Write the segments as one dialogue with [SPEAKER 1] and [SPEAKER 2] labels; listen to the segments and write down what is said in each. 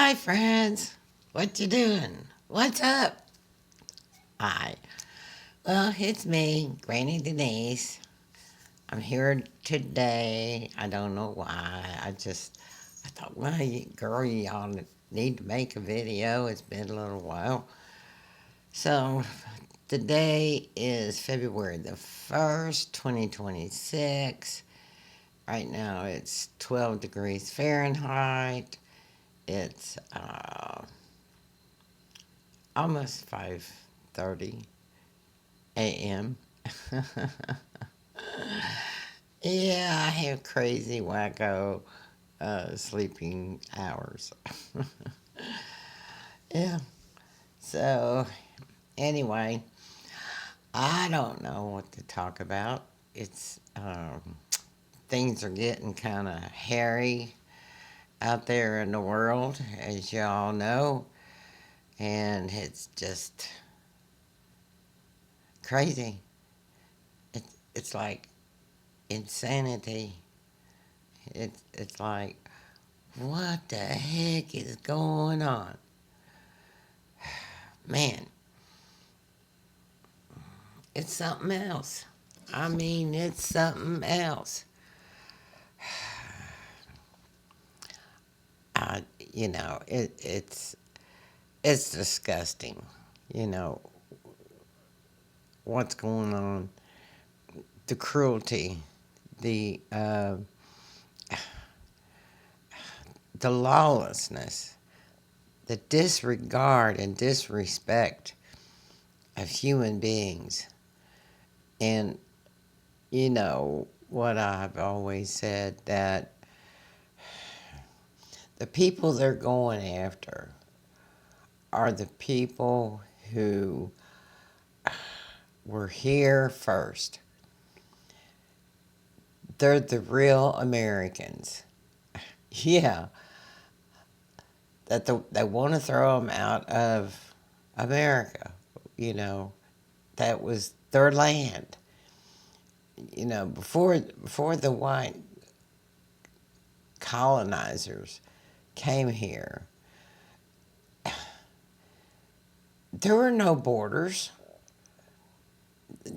[SPEAKER 1] Hi, friends. What you doing? What's up? Hi. Well, it's me, Granny Denise. I'm here today. I don't know why. I thought, well, girl, y'all need to make a video. It's been a little while. So, today is February the 1st, 2026. Right now, it's 12 degrees Fahrenheit. It's almost 5:30 a.m. Yeah, I have crazy wacko sleeping hours. Yeah. So anyway, I don't know what to talk about. It's things are getting kind of hairy out there in the world, as y'all know, and it's just crazy. It's like insanity. It's like, what the heck is going on? Man, it's something else. I mean, it's something else. I, it's disgusting. You know what's going on, the cruelty, the uh, the lawlessness, the disregard and disrespect of human beings, and what I've always said, that the people they're going after are the people who were here first. They're the real Americans. Yeah, they want to throw them out of America. You know, that was their land. Before the white colonizers came here, there were no borders.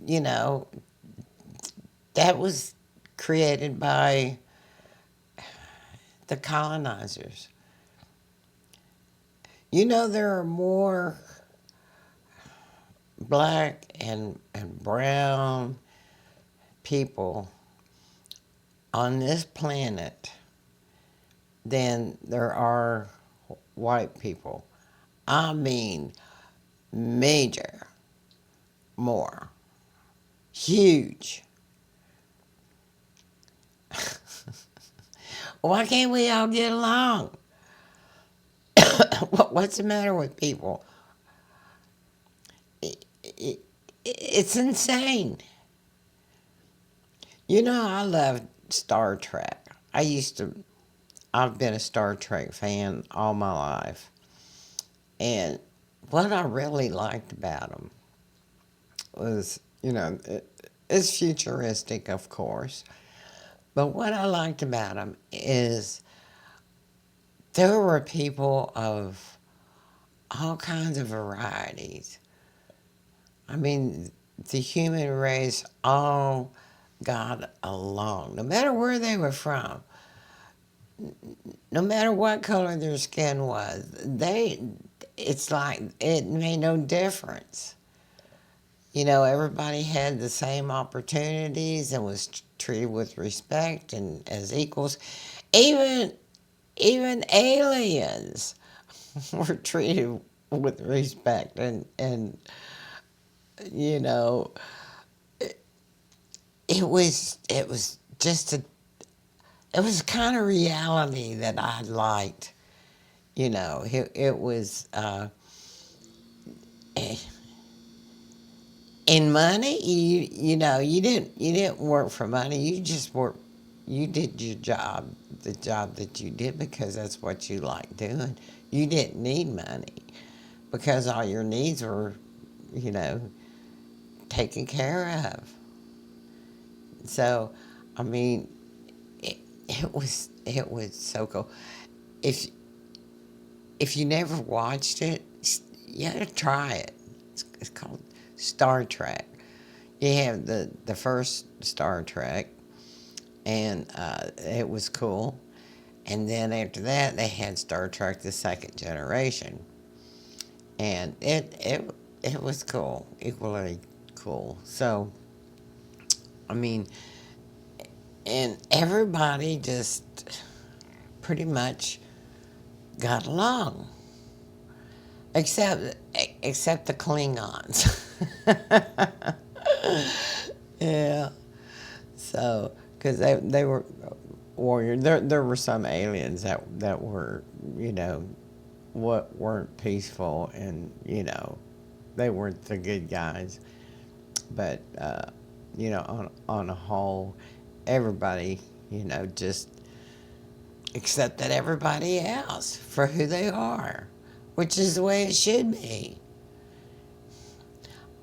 [SPEAKER 1] You know, that was created by the colonizers. There are more black and brown people on this planet than there are white people. I mean, major more. Huge. Why can't we all get along? What's the matter with people? It's insane. I love Star Trek. I've been a Star Trek fan all my life. And what I really liked about them was, it's futuristic, of course. But what I liked about them is there were people of all kinds of varieties. I mean, the human race all got along, no matter where they were from, no matter what color their skin was. It's like it made no difference. Everybody had the same opportunities and was treated with respect and as equals. Even even aliens were treated with respect, and it was just it was kind of reality that I liked. It was in money. You didn't work for money. You just worked. You did your job, the job that you did, because that's what you like doing. You didn't need money because all your needs were, you know, taken care of. So, I mean, it was so cool. If if you never watched it, you gotta try it. It's called Star Trek. You have the first Star Trek, and it was cool. And then after that, they had Star Trek: The Second Generation, and it was cool, equally cool. So, I mean, and everybody just pretty much got along, except except the Klingons. Yeah. So, because they were warriors, there were some aliens that were, you know, what weren't peaceful, and they weren't the good guys. But on a whole, everybody, just accepted everybody else for who they are, which is the way it should be.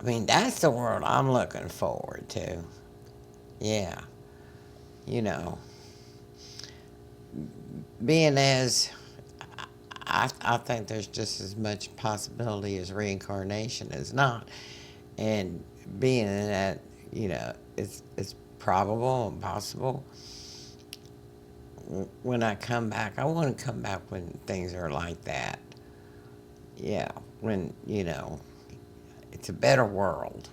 [SPEAKER 1] I mean, that's the world I'm looking forward to. Yeah, you know, being as I think there's just as much possibility as reincarnation as not, and being that it's probable and possible. When I come back, I want to come back when things are like that. Yeah, when it's a better world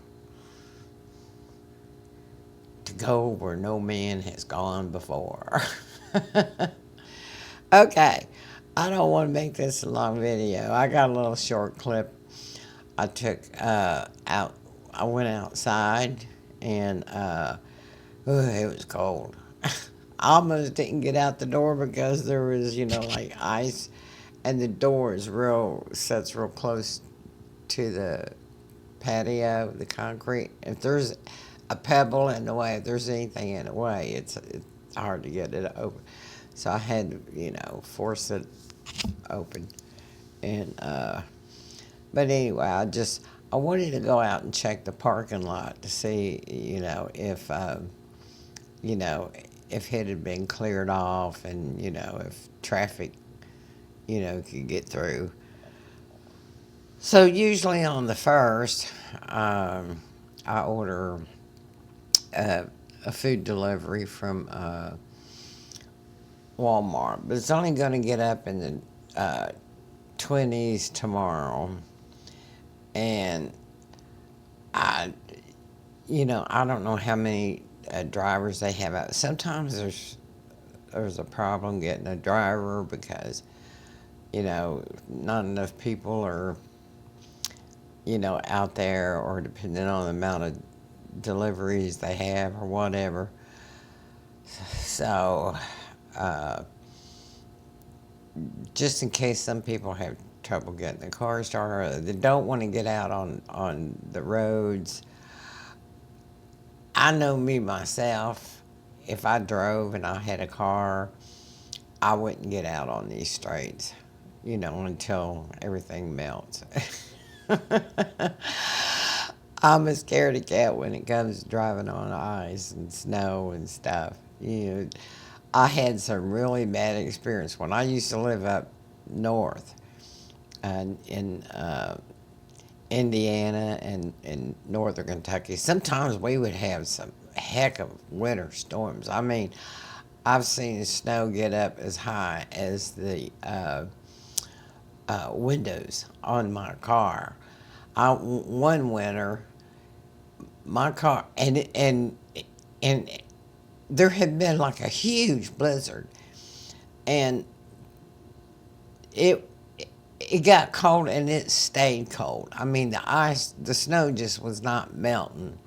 [SPEAKER 1] to go where no man has gone before. Okay, I don't want to make this a long video. I got a little short clip I took out. I went outside, and it was cold. I almost didn't get out the door because there was, like ice, and the door is sets real close to the patio, the concrete. If there's a pebble in the way, if there's anything in the way, it's hard to get it open. So I had to, force it open. And but anyway, I wanted to go out and check the parking lot to see, you know, if it had been cleared off, and if traffic, could get through. So usually on the first, I order uh, a food delivery from Walmart, but it's only going to get up in the 20s tomorrow, and I, I don't know how many drivers they have out. Sometimes there's a problem getting a driver because not enough people are out there, or depending on the amount of deliveries they have or whatever. So, just in case some people have trouble getting the car started, or they don't want to get out on the roads. I know me myself, if I drove and I had a car, I wouldn't get out on these streets, until everything melts. I'm a scaredy cat when it comes to driving on ice and snow and stuff. I had some really bad experience when I used to live up north, in Indiana and in northern Kentucky. Sometimes we would have some heck of winter storms. I mean, I've seen snow get up as high as the windows on my car. One winter, my car, and there had been like a huge blizzard, and it it got cold, and it stayed cold. I mean, the snow just was not melting,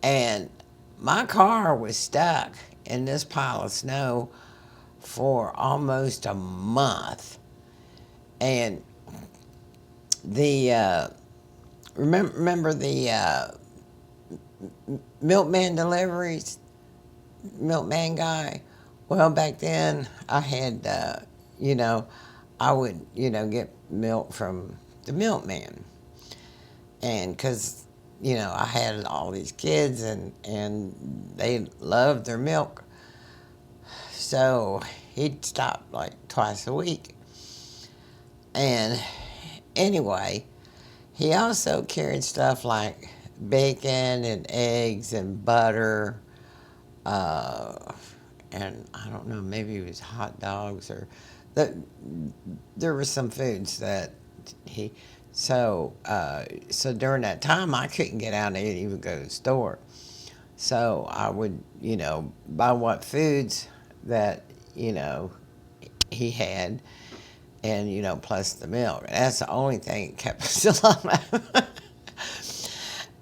[SPEAKER 1] and my car was stuck in this pile of snow for almost a month. And the remember the milkman deliveries, milkman guy. Well, back then I had, I would, get milk from the milkman, and because I had all these kids, and they loved their milk, so he'd stop like twice a week. And anyway, he also carried stuff like bacon and eggs and butter, uh, and I don't know, maybe it was hot dogs or the, there were some foods that he. So during that time, I couldn't get out and even go to the store. So I would, buy what foods that you know he had, and plus the milk. That's the only thing that kept us alive.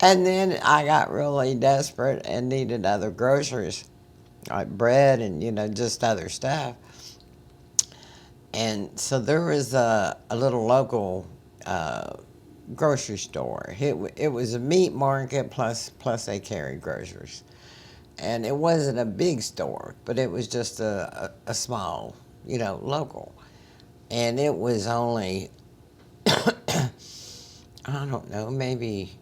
[SPEAKER 1] And then I got really desperate and needed other groceries, like bread and just other stuff. And so there was a little local grocery store. It was a meat market plus they carried groceries, and it wasn't a big store, but it was just a small, local, and it was only I don't know, maybe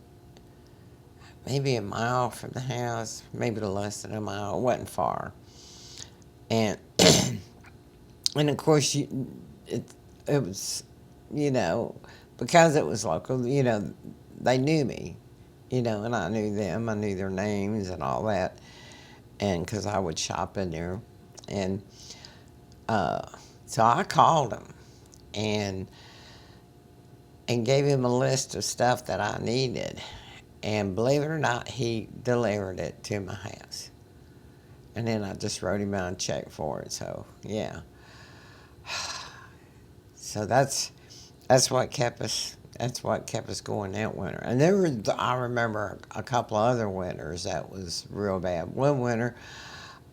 [SPEAKER 1] a mile from the house, maybe less than a mile. It wasn't far, and and of course it was, you know, because it was local. They knew me, and I knew them. I knew their names and all that, and because I would shop in there, and uh, so I called him and gave him a list of stuff that I needed, and believe it or not, he delivered it to my house. And then I just wrote him out a check for it. So yeah, so that's what kept us. That's what kept us going that winter. And there were, I remember a couple of other winters that was real bad. One winter,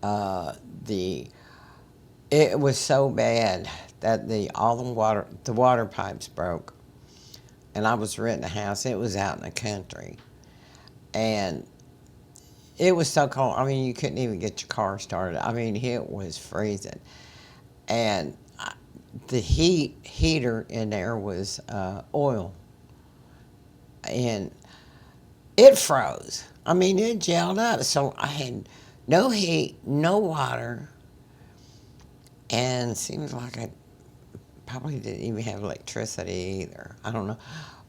[SPEAKER 1] uh, the it was so bad that the water pipes broke, and I was renting a house. It was out in the country, and it was so cold. I mean, you couldn't even get your car started. I mean, it was freezing, and the heater in there was oil, and it froze. I mean, it gelled up. So I had no heat, no water, and it seems like I probably didn't even have electricity either. I don't know.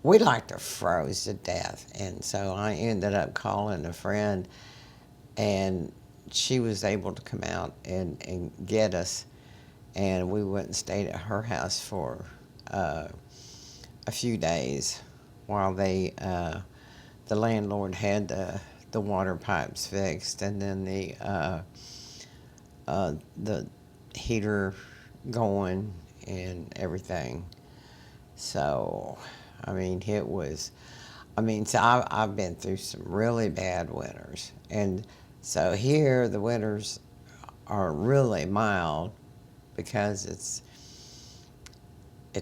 [SPEAKER 1] We like to froze to death, and so I ended up calling a friend, and she was able to come out and get us, and we went and stayed at her house for uh, a few days while the landlord had the water pipes fixed, and then the heater going and everything. So, I mean, it was. I mean, so I've been through some really bad winters, and so here the winters are really mild because it's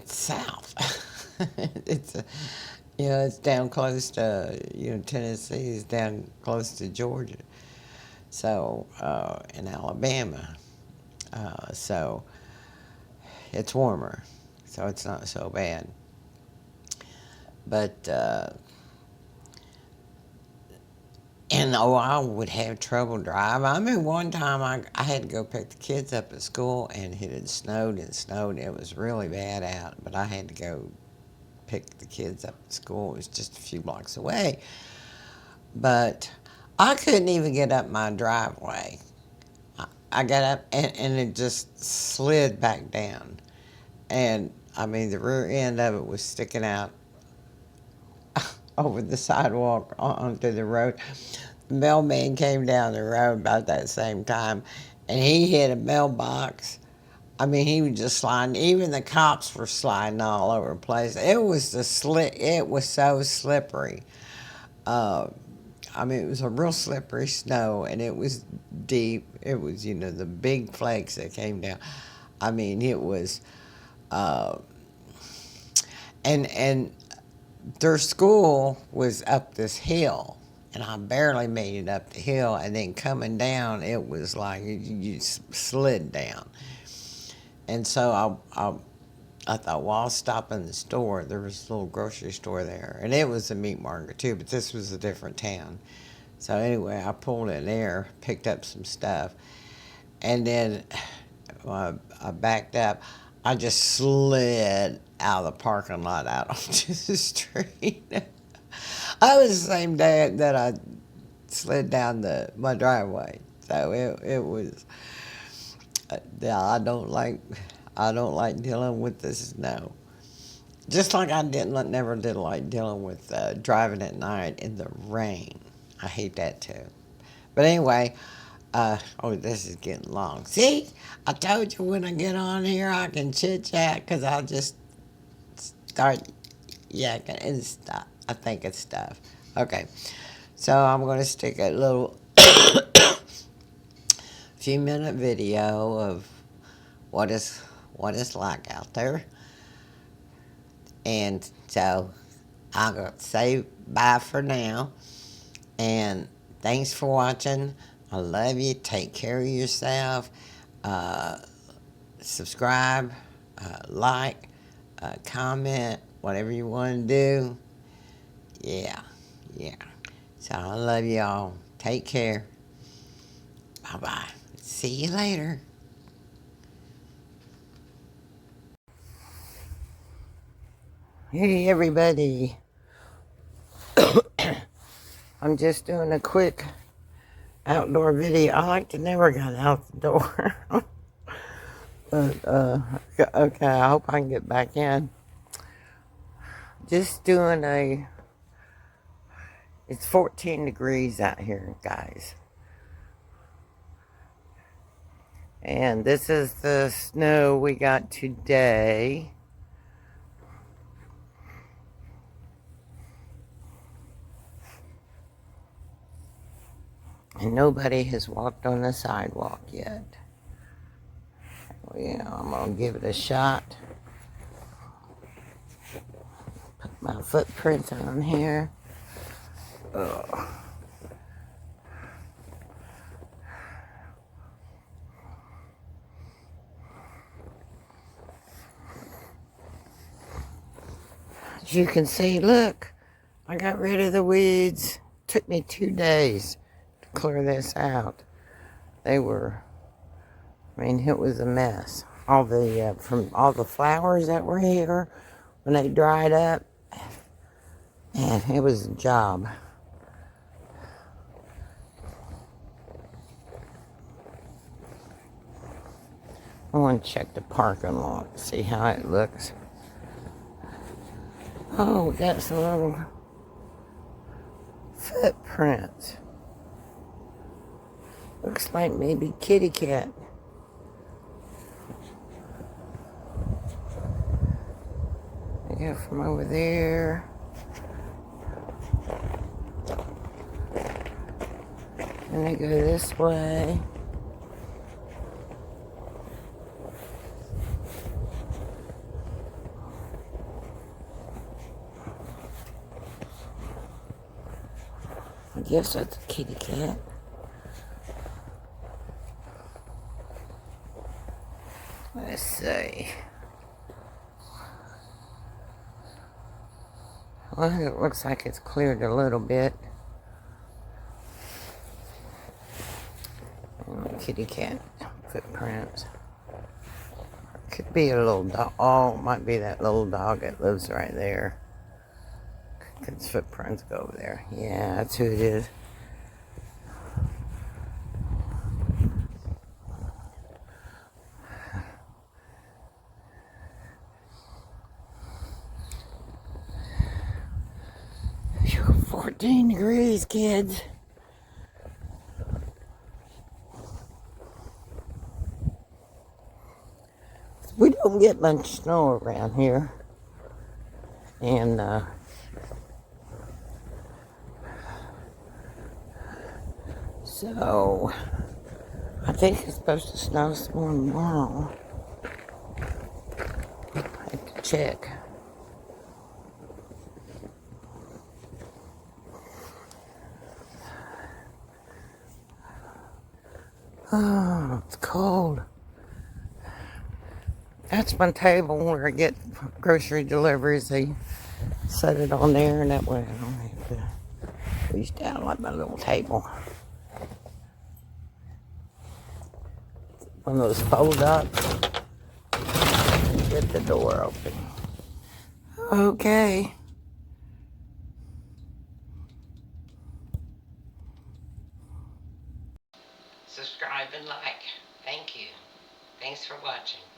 [SPEAKER 1] south. it's it's down close to Tennessee is down close to Georgia, so in Alabama, so it's warmer, so it's not so bad. But and I would have trouble driving. I mean, one time I had to go pick the kids up at school, and it had snowed and snowed. It was really bad out, but I had to go pick the kids up at school. It was just a few blocks away. But I couldn't even get up my driveway. I got up, and it just slid back down. And I mean, the rear end of it was sticking out over the sidewalk onto the road. The mailman came down the road about that same time, and he hit a mailbox. I mean, he was just sliding. Even the cops were sliding all over the place. It was It was so slippery. Uh, I mean, it was a real slippery snow, and it was deep. It was, the big flakes that came down. I mean, it was, uh, and their school was up this hill, and I barely made it up the hill. And then coming down, it was like you slid down. And so I thought, well, I'll stop in the store. There was a little grocery store there, and it was a meat market too, but this was a different town. So anyway, I pulled in there, picked up some stuff, and then I backed up. I just slid out of the parking lot out onto the street. I was the same day that I slid down my driveway. So it was. Yeah, I don't like dealing with the snow. Just like I never did like dealing with driving at night in the rain. I hate that too. But anyway, oh, this is getting long. See, I told you when I get on here I can chit chat because I'll just start yakking and stuff. I think it's stuff. Okay, so I'm going to stick a little few minute video of what is what it's like out there. And so I'm going to say bye for now. And thanks for watching. I love you. Take care of yourself. Subscribe, like, comment, whatever you want to do. Yeah, yeah. So I love y'all. Take care. Bye-bye. See you later. Hey, everybody. I'm just doing a quick outdoor video. I like to never get out the door. But, okay, I hope I can get back in. Just doing it's 14 degrees out here, guys. And this is the snow we got today. And nobody has walked on the sidewalk yet. Well, yeah, I'm going to give it a shot. Put my footprints on here. Ugh. As you can see, look, I got rid of the weeds. Took me 2 days to clear this out. It was a mess. From all the flowers that were here, when they dried up, man, it was a job. I want to check the parking lot, see how it looks. Oh, we got some little footprints. Looks like maybe kitty cat. I go from over there. And I go this way. I guess that's a kitty cat. Let's see. Well, it looks like it's cleared a little bit. Kitty cat footprints. Could be a little dog. Oh, it might be that little dog that lives right there. Its footprints go over there. Yeah, that's who it is. Phew, 14 degrees, kids. We don't get much snow around here. And, so, I think it's supposed to snow some more tomorrow. I have to check. Oh, it's cold. That's my table where I get grocery deliveries. They set it on there, and that way I don't have to reach down like my little table. One of those fold up.
[SPEAKER 2] get the door open. Okay.
[SPEAKER 1] Subscribe and like. Thank you. Thanks for watching.